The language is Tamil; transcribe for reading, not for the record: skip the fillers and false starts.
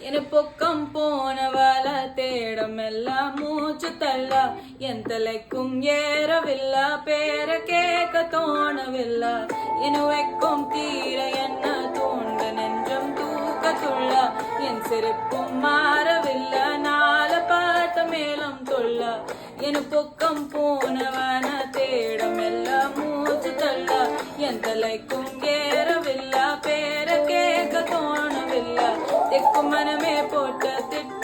என பொக்கம் போனவள தேடம் எல்லாம் மூச்சு தள்ள என் தலைக்கும் ஏறவில்லை பேர கேட்க தோணவில்லை என வைக்கும் தீர என்ன தூண்ட நெஞ்சம் தூக்கத்துள்ள என் சிரிப்பும் மாறவில்லை நாள பார்த்த மேலும் தொல்ல என பொக்கம் போனவன தேடம் எல்லாம் மூச்சு தள்ள என் தலைக்கும் ஏறவில்லை பேர கேட்க தோணவில்லை தெக்கு மனமே போட்ட திட்ட